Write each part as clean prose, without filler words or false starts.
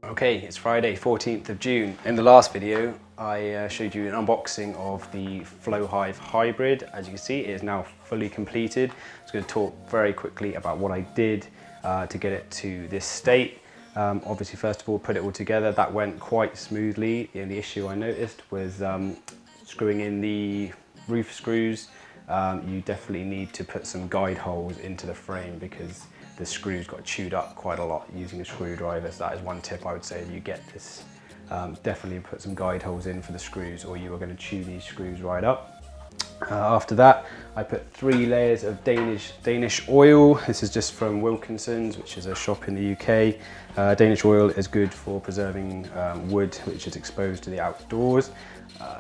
Okay, it's Friday, 14th of June. In the last video, I showed you an unboxing of the FlowHive hybrid. As you can see, it is now fully completed. I'm just going to talk very quickly about what I did to get it to this state. Obviously, first of all, put it all together. That went quite smoothly. The only issue I noticed was screwing in the roof screws. You definitely need to put some guide holes into the frame because the screws got chewed up quite a lot using a screwdriver. So that is one tip I would say if you get this. Definitely put some guide holes in for the screws or you are going to chew these screws right up. After that, I put 3 layers of Danish oil. This is just from Wilkinson's, which is a shop in the UK. Danish oil is good for preserving wood which is exposed to the outdoors.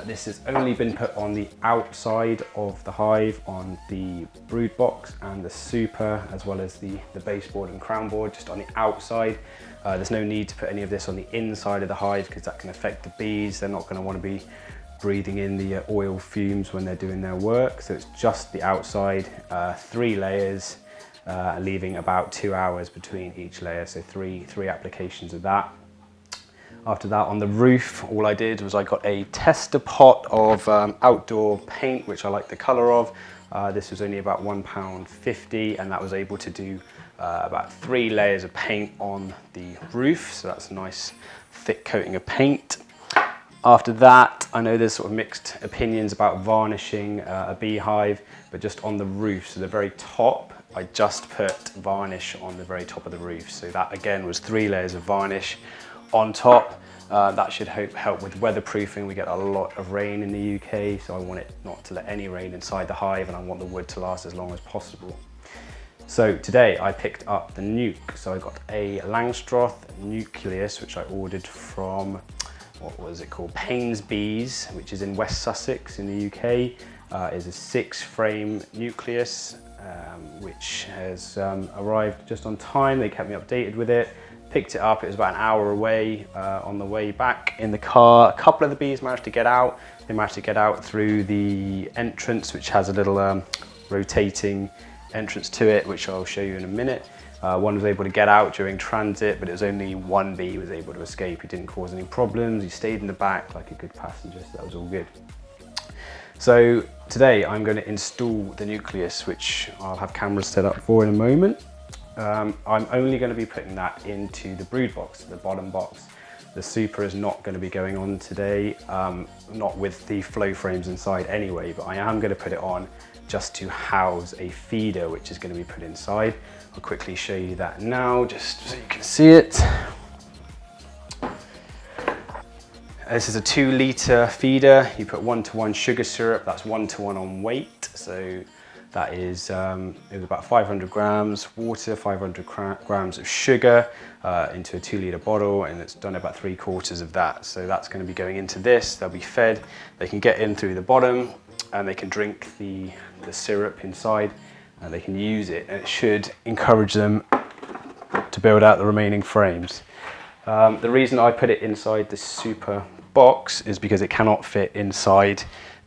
This has only been put on the outside of the hive, on the brood box and the super, as well as the baseboard and crown board, just on the outside. There's no need to put any of this on the inside of the hive because that can affect the bees. They're not going to want to be breathing in the oil fumes when they're doing their work. So it's just the outside, 3 layers, leaving about 2 hours between each layer. So three applications of that. After that, on the roof, all I did was I got a tester pot of outdoor paint, which I like the color of. This was only about £1.50 and that was able to do about 3 layers of paint on the roof. So that's a nice thick coating of paint. After that, I know there's sort of mixed opinions about varnishing a beehive, but just on the roof, so the very top, I just put varnish on the very top of the roof. So that again was 3 layers of varnish on top. That should help with weatherproofing. We get a lot of rain in the UK, so I want it not to let any rain inside the hive and I want the wood to last as long as possible. So today I picked up the nuke. So I got a Langstroth Nucleus, which I ordered from, what was it called? Payne's Bees, which is in West Sussex in the UK. Is a 6-frame Nucleus, which has arrived just on time. They kept me updated with it. Picked it up, it was about an hour away. On the way back in the car, a couple of the bees managed to get out. They managed to get out through the entrance, which has a little rotating entrance to it, which I'll show you in a minute. One was able to get out during transit, but it was only one bee who was able to escape. He didn't cause any problems. He stayed in the back like a good passenger, so that was all good. So today I'm going to install the Nucleus, which I'll have cameras set up for in a moment. I'm only going to be putting that into the brood box, the bottom box. The super is not going to be going on today, not with the flow frames inside anyway, but I am going to put it on just to house a feeder which is going to be put inside. I'll quickly show you that now just so you can see it. This is a 2-litre feeder. You put 1:1 sugar syrup, that's 1:1 on weight. So that is, it was about 500 grams water, 500 grams of sugar into a 2-litre bottle, and it's done about 3/4 of that. So that's going to be going into this. They'll be fed. They can get in through the bottom and they can drink the syrup inside and they can use it, and it should encourage them to build out the remaining frames. The reason I put it inside the super box is because it cannot fit inside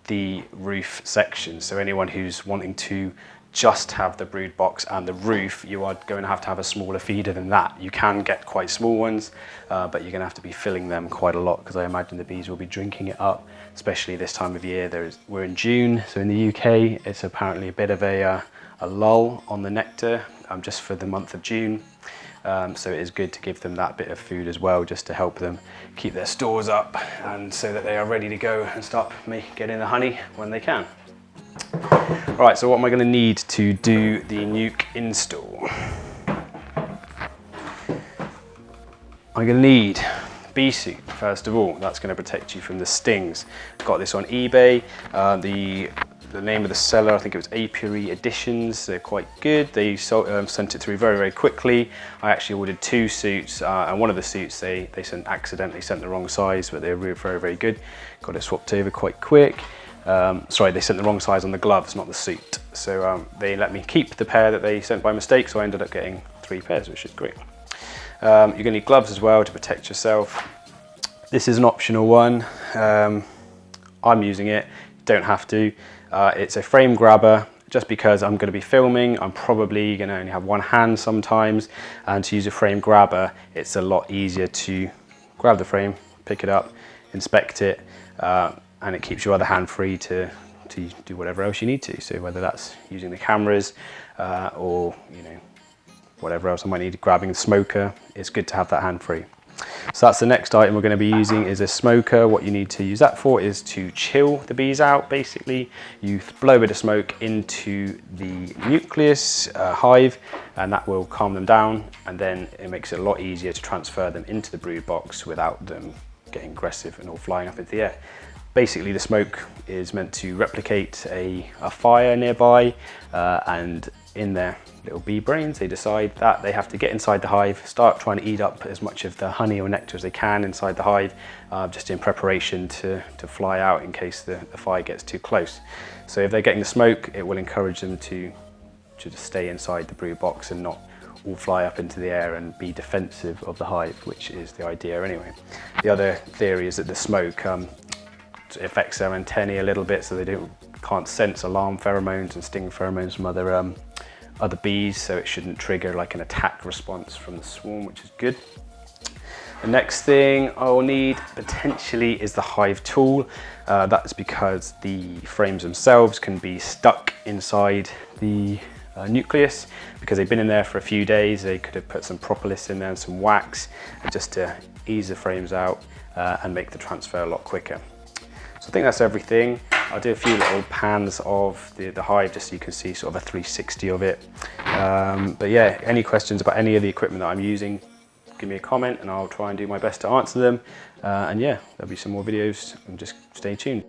the roof section. So anyone who's wanting to just have the brood box and the roof, you are going to have a smaller feeder than that. You can get quite small ones, but you're going to have to be filling them quite a lot because I imagine the bees will be drinking it up, especially this time of year. We're in June, so in the UK it's apparently a bit of a lull on the nectar just for the month of June. So it is good to give them that bit of food as well, just to help them keep their stores up and so that they are ready to go and start getting the honey when they can. Right, so what am I going to need to do the nuke install? I'm going to need bee suit first of all. That's going to protect you from the stings. Got this on eBay. The name of the seller, I think it was Apiary Editions. They're quite good. They sent it through very, very quickly. I actually ordered 2 suits, and one of the suits they accidentally sent the wrong size, but they were very, very good. Got it swapped over quite quick. Sorry, they sent the wrong size on the gloves, not the suit. So they let me keep the pair that they sent by mistake, so I ended up getting 3 pairs, which is great. You're going to need gloves as well to protect yourself. This is an optional one. I'm using it, don't have to. It's a frame grabber. Just because I'm going to be filming, I'm probably going to only have one hand sometimes, and to use a frame grabber, it's a lot easier to grab the frame, pick it up, inspect it, and it keeps your other hand free to do whatever else you need to. So whether that's using the cameras or whatever else I might need, grabbing the smoker, it's good to have that hand free. So that's the next item we're going to be using, is a smoker. What you need to use that for is to chill the bees out. Basically, you blow a bit of smoke into the nucleus hive, and that will calm them down, and then it makes it a lot easier to transfer them into the brood box without them getting aggressive and all flying up into the air. Basically, the smoke is meant to replicate a fire nearby, and in their little bee brains, they decide that they have to get inside the hive, start trying to eat up as much of the honey or nectar as they can inside the hive, just in preparation to fly out in case the fire gets too close. So if they're getting the smoke, it will encourage them to just stay inside the brood box and not all fly up into the air and be defensive of the hive, which is the idea anyway. The other theory is that the smoke affects their antennae a little bit, so they can't sense alarm pheromones and sting pheromones from other bees, so it shouldn't trigger like an attack response from the swarm, which is good. The next thing I'll need potentially is the hive tool. That's because the frames themselves can be stuck inside the nucleus because they've been in there for a few days. They could have put some propolis in there and some wax just to ease the frames out and make the transfer a lot quicker. So I think that's everything. I'll do a few little pans of the hive just so you can see sort of a 360 of it. But yeah, any questions about any of the equipment that I'm using, give me a comment and I'll try and do my best to answer them. And yeah, there'll be some more videos, and just stay tuned.